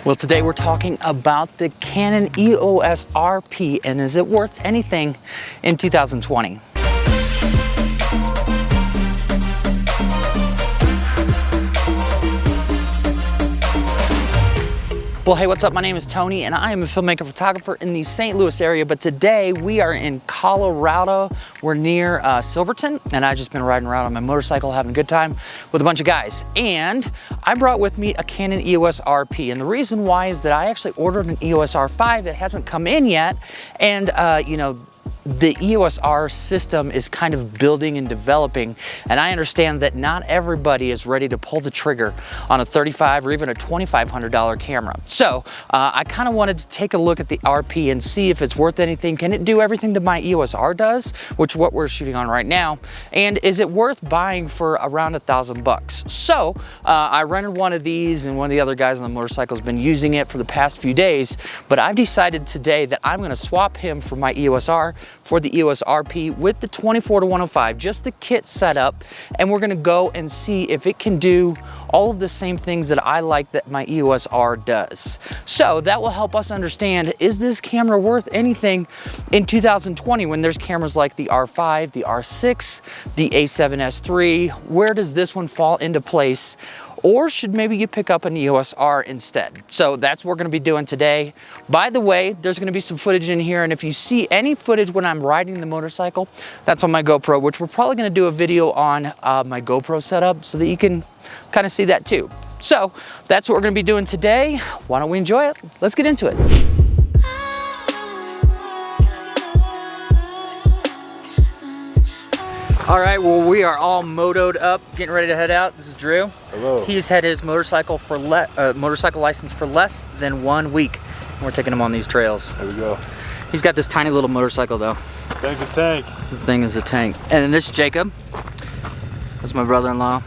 Well, today we're talking about the Canon EOS RP, and is it worth anything in 2020? Well, hey, what's up? My name is Tony, and I am a filmmaker photographer in the St. Louis area, but today we are in Colorado. We're near Silverton, and I've just been riding around on my motorcycle, having a good time with a bunch of guys. And I brought with me a Canon EOS RP, and the reason why is that I actually ordered an EOS R5. It hasn't come in yet, and you know, the EOS R system is kind of building and developing, and I understand that not everybody is ready to pull the trigger on a $3,500 or even a $2,500 camera. So I kind of wanted to take a look at the RP and see if it's worth anything. Can it do everything that my EOS R does, which is what we're shooting on right now? And is it worth buying for around $1,000? So I rented one of these, and one of the other guys on the motorcycle has been using it for the past few days, but I've decided today that I'm going to swap him for my EOS R for the EOS RP with the 24-105, just the kit setup, and we're gonna go and see if it can do all of the same things that I like that my EOS R does. So that will help us understand, is this camera worth anything in 2020 when there's cameras like the R5, the R6, the A7S III? Where does this one fall into place? Or should maybe you pick up an EOS R instead? So that's what we're gonna be doing today. By the way, there's gonna be some footage in here, and if you see any footage when I'm riding the motorcycle, that's on my GoPro, which we're probably gonna do a video on my GoPro setup so that you can kind of see that too. So that's what we're gonna be doing today. Why don't we enjoy it? Let's get into it. All right, well, we are all motoed up, getting ready to head out. This is Drew. Hello. He's had his motorcycle license for less than 1 week. We're taking him on these trails. There we go. He's got this tiny little motorcycle though. Thing's a tank. The thing is a tank. And then this is Jacob. That's my brother-in-law.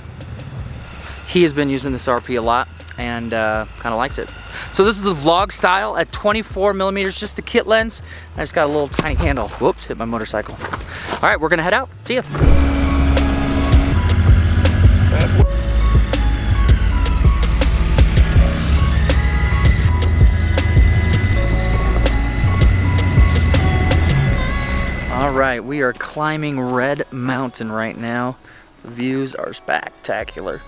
He has been using this RP a lot and kind of likes it. So this is the vlog style at 24 millimeters, just the kit lens. I just got a little tiny handle. Whoops, hit my motorcycle. All right, we're gonna head out. See ya. All right, we are climbing Red Mountain right now. The views are spectacular.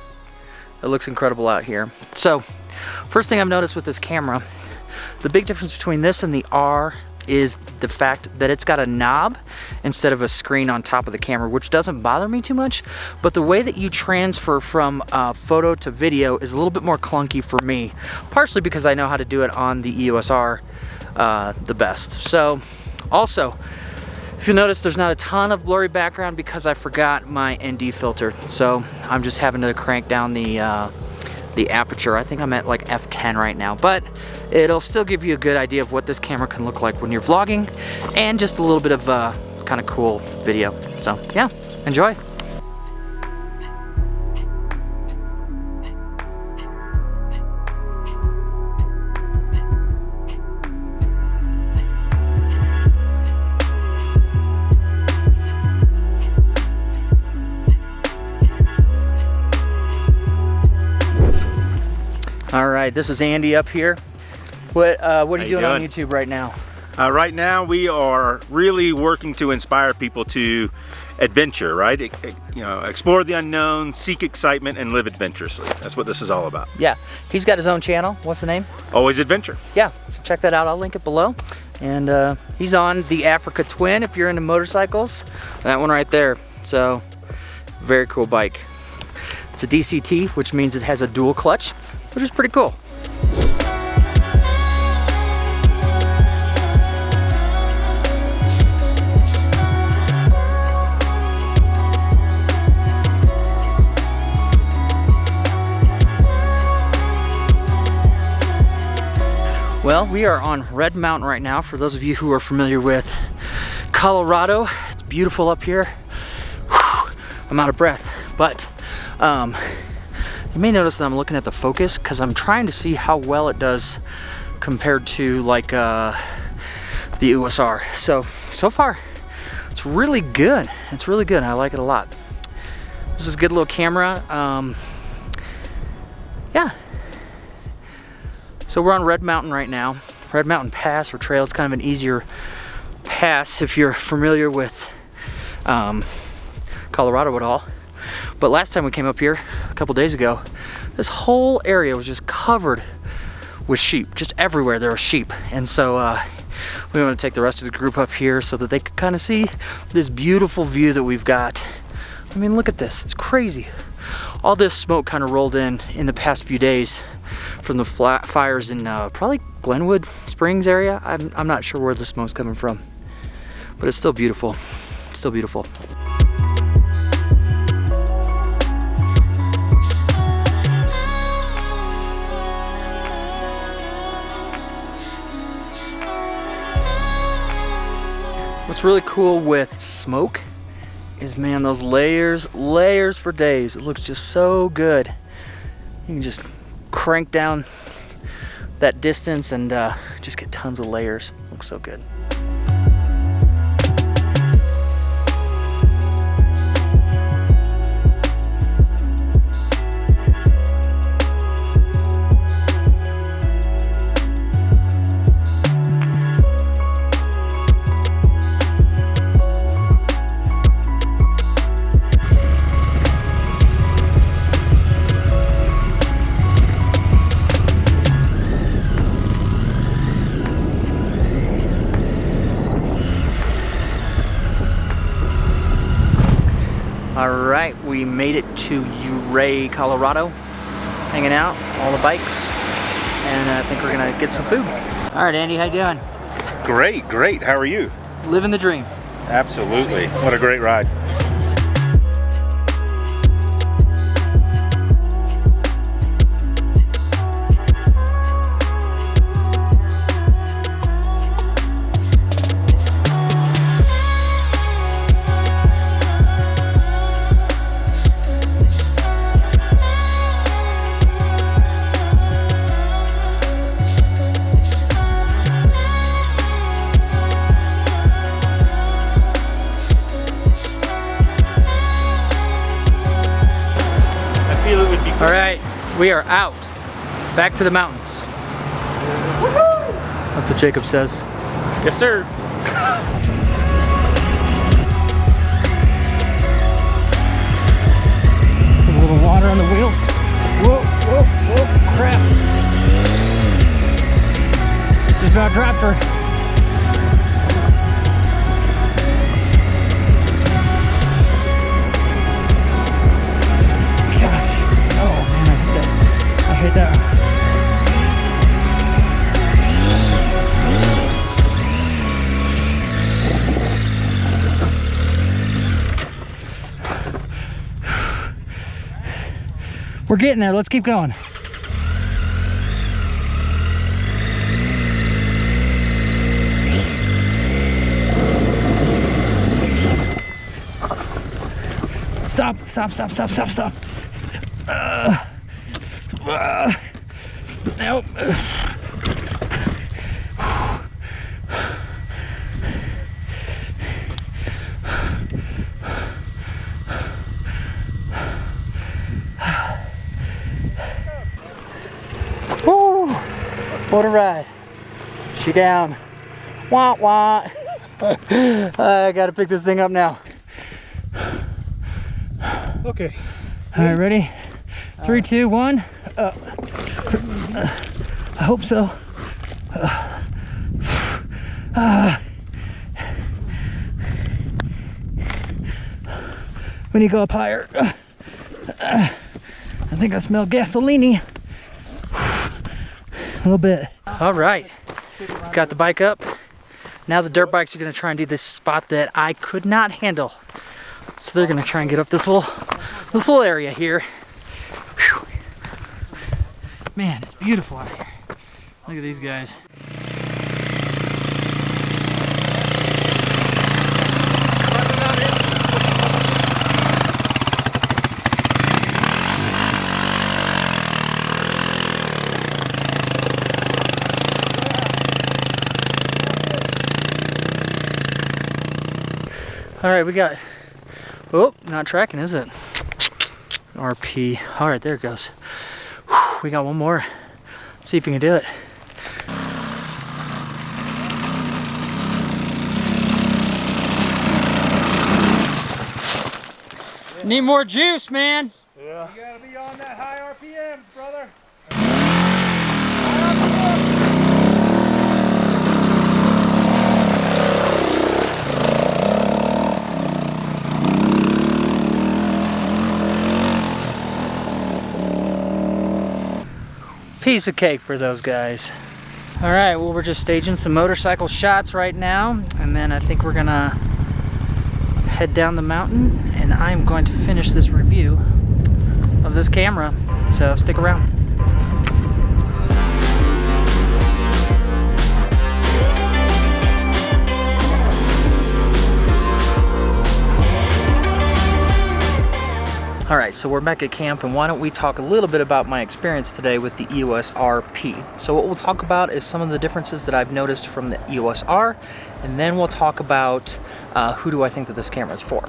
It looks incredible out here. So, first thing I've noticed with this camera, the big difference between this and the R is the fact that it's got a knob instead of a screen on top of the camera, which doesn't bother me too much, but the way that you transfer from photo to video is a little bit more clunky for me, partially because I know how to do it on the EOS R the best. So, also, if you notice, there's not a ton of blurry background because I forgot my ND filter, so I'm just having to crank down the aperture. I think I'm at like f10 right now, but it'll still give you a good idea of what this camera can look like when you're vlogging, and just a little bit of kind of cool video. So yeah, enjoy. All right, this is Andy up here. What are you doing on YouTube right now? Right now we are really working to inspire people to adventure, right? You know, explore the unknown, seek excitement, and live adventurously. That's what this is all about. Yeah, he's got his own channel. What's the name? Always Adventure. Yeah, so check that out. I'll link it below. And he's on the Africa Twin if you're into motorcycles. That one right there. So, very cool bike. It's a DCT, which means it has a dual clutch, which is pretty cool. Well, we are on Red Mountain right now. For those of you who are familiar with Colorado, it's beautiful up here. Whew, I'm out of breath, but you may notice that I'm looking at the focus because I'm trying to see how well it does compared to like the EOS R. So far, it's really good. It's really good. I like it a lot. This is a good little camera. Yeah. So we're on Red Mountain right now. Red Mountain Pass or Trail. It's kind of an easier pass if you're familiar with Colorado at all. But last time we came up here, a couple days ago, this whole area was just covered with sheep. Just everywhere there were sheep. And so we want to take the rest of the group up here so that they could kind of see this beautiful view that we've got. I mean, look at this. It's crazy. All this smoke kind of rolled in the past few days from the fires in probably Glenwood Springs area. I'm not sure where the smoke's coming from, but it's still beautiful. Still beautiful. What's really cool with smoke is, man, those layers for days. It looks just so good. You can just crank down that distance and just get tons of layers. It looks so good. Alright, we made it to Ouray, Colorado. Hanging out, all the bikes, and I think we're gonna get some food. Alright, Andy, how you doing? Great, great. How are you? Living the dream. Absolutely. What a great ride. All right, we are out. Back to the mountains. That's what Jacob says. Yes, sir. A little water on the wheel. Whoa, whoa, whoa, crap. Just about dropped her. Hit that. We're getting there. Let's keep going. Stop, stop, stop, stop, stop, stop. Nope. Woo! What a ride. She down. Wah wah. I gotta pick this thing up now. Okay. All right, ready? 3, 2, 1. I hope so. We need to go up higher. I think I smell gasoline. A little bit. All right, got the bike up. Now the dirt bikes are gonna try and do this spot that I could not handle. So they're gonna try and get up this little area here. Whew. Man, it's beautiful out here. Look at these guys. All right, we got, oh, not tracking, is it? RP. All right, there it goes. Whew, we got one more. Let's see if we can do it. Need more juice, man. Yeah. You gotta be on that high RPMs, brother. Piece of cake for those guys. All right, well, we're just staging some motorcycle shots right now, and then I think we're gonna head down the mountain, and I'm going to finish this review of this camera, so stick around. Alright, so we're back at camp, and why don't we talk a little bit about my experience today with the EOS RP. So what we'll talk about is some of the differences that I've noticed from the EOS R, and then we'll talk about who do I think that this camera is for.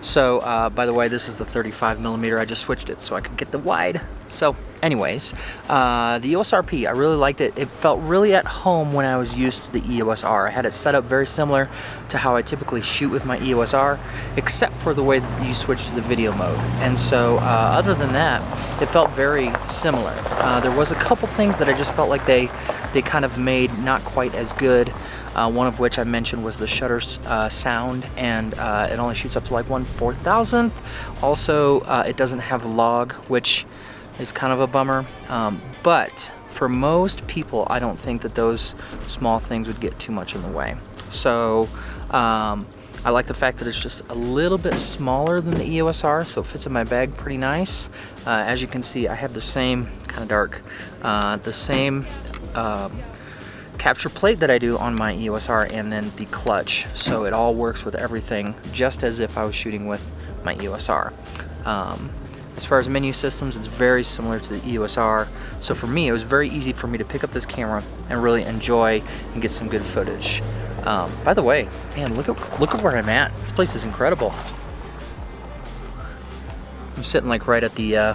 So, by the way, this is the 35mm. I just switched it so I could get the wide. So, anyways, the EOS RP, I really liked it. It felt really at home when I was used to the EOS R. I had it set up very similar to how I typically shoot with my EOS R, except for the way that you switch to the video mode. And so, other than that, it felt very similar. There was a couple things that I just felt like they kind of made not quite as good. One of which I mentioned was the shutter sound, and it only shoots up to like 1/4000th. Also, it doesn't have log, which is kind of a bummer. But for most people, I don't think that those small things would get too much in the way. So I like the fact that it's just a little bit smaller than the EOS R, so it fits in my bag pretty nice. As you can see, I have the same, kind of dark, the same capture plate that I do on my EOS R, and then the clutch, so it all works with everything just as if I was shooting with my EOS R. As far as menu systems, it's very similar to the EOS R, so for me it was very easy for me to pick up this camera and really enjoy and get some good footage. By the way, man, look at where I'm at. This place is incredible. I'm sitting like right at the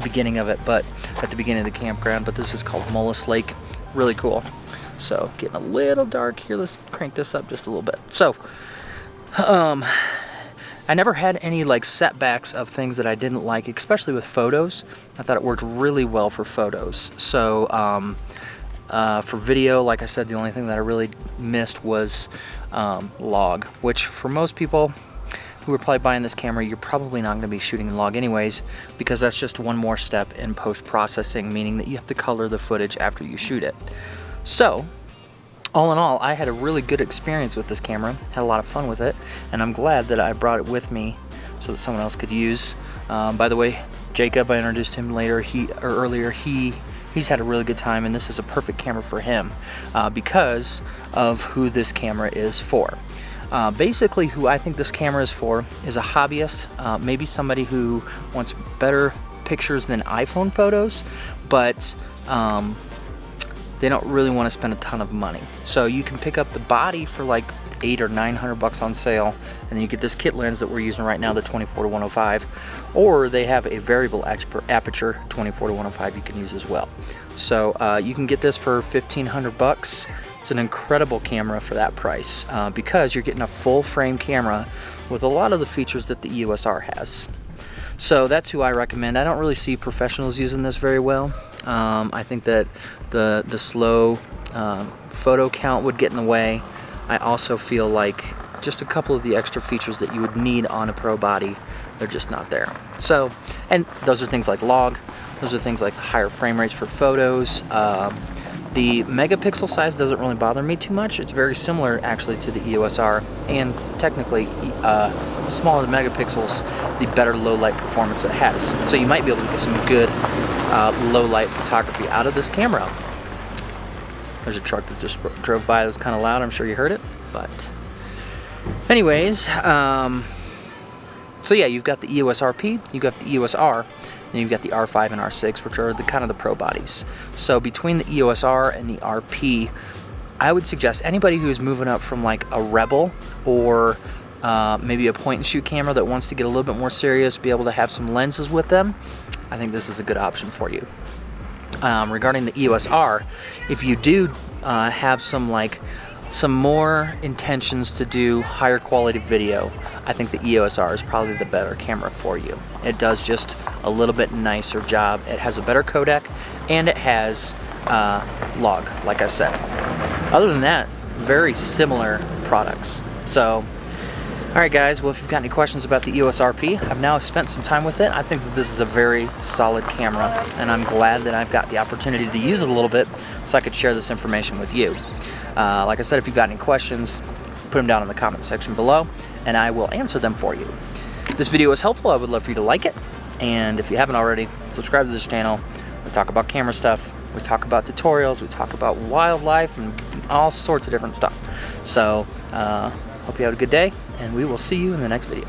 beginning of it, but at the beginning of the campground, but this is called Mullis Lake. Really cool. So getting a little dark here. Let's crank this up just a little bit. So I never had any like setbacks of things that I didn't like, especially with photos. I thought it worked really well for photos. So for video, like I said, the only thing that I really missed was log, which for most people who are probably buying this camera, you're probably not going to be shooting in log anyways, because that's just one more step in post-processing, meaning that you have to color the footage after you shoot it. So, all in all, I had a really good experience with this camera, had a lot of fun with it, and I'm glad that I brought it with me so that someone else could use. By the way, Jacob, I introduced him earlier, he's had a really good time, and this is a perfect camera for him because of who this camera is for. Basically, who I think this camera is for is a hobbyist, maybe somebody who wants better pictures than iPhone photos, but they don't really want to spend a ton of money. So you can pick up the body for like $800 or $900 on sale, and then you get this kit lens that we're using right now, the 24-105, or they have a variable aperture 24-105 you can use as well. So you can get this for $1,500. It's an incredible camera for that price because you're getting a full frame camera with a lot of the features that the EOS R has. So that's who I recommend. I don't really see professionals using this very well. I think that the slow photo count would get in the way. I also feel like just a couple of the extra features that you would need on a pro body, they're just not there. So, and those are things like log, those are things like higher frame rates for photos. The megapixel size doesn't really bother me too much. It's very similar actually to the EOS R, and technically the smaller the megapixels, the better low light performance it has. So you might be able to get some good low light photography out of this camera. There's a truck that just drove by that was kind of loud. I'm sure you heard it, but anyways, so yeah, you've got the EOS RP, you've got the EOS R, and you've got the R5 and R6, which are the kind of the pro bodies. So between the EOS R and the RP, I would suggest anybody who's moving up from like a Rebel or maybe a point and shoot camera that wants to get a little bit more serious, be able to have some lenses with them, I think this is a good option for you. regarding the EOS R, if you do have some more intentions to do higher quality video, I think the EOS R is probably the better camera for you. It does just a little bit nicer job. It has a better codec, and it has log, like I said. Other than that, very similar products. So, alright guys, well, if you've got any questions about the EOS RP, I've now spent some time with it. I think that this is a very solid camera, and I'm glad that I've got the opportunity to use it a little bit so I could share this information with you. Like I said, if you've got any questions, put them down in the comment section below, and I will answer them for you. If this video was helpful, I would love for you to like it, and if you haven't already, subscribe to this channel. We talk about camera stuff, we talk about tutorials, we talk about wildlife, and all sorts of different stuff. So, hope you have a good day, and we will see you in the next video.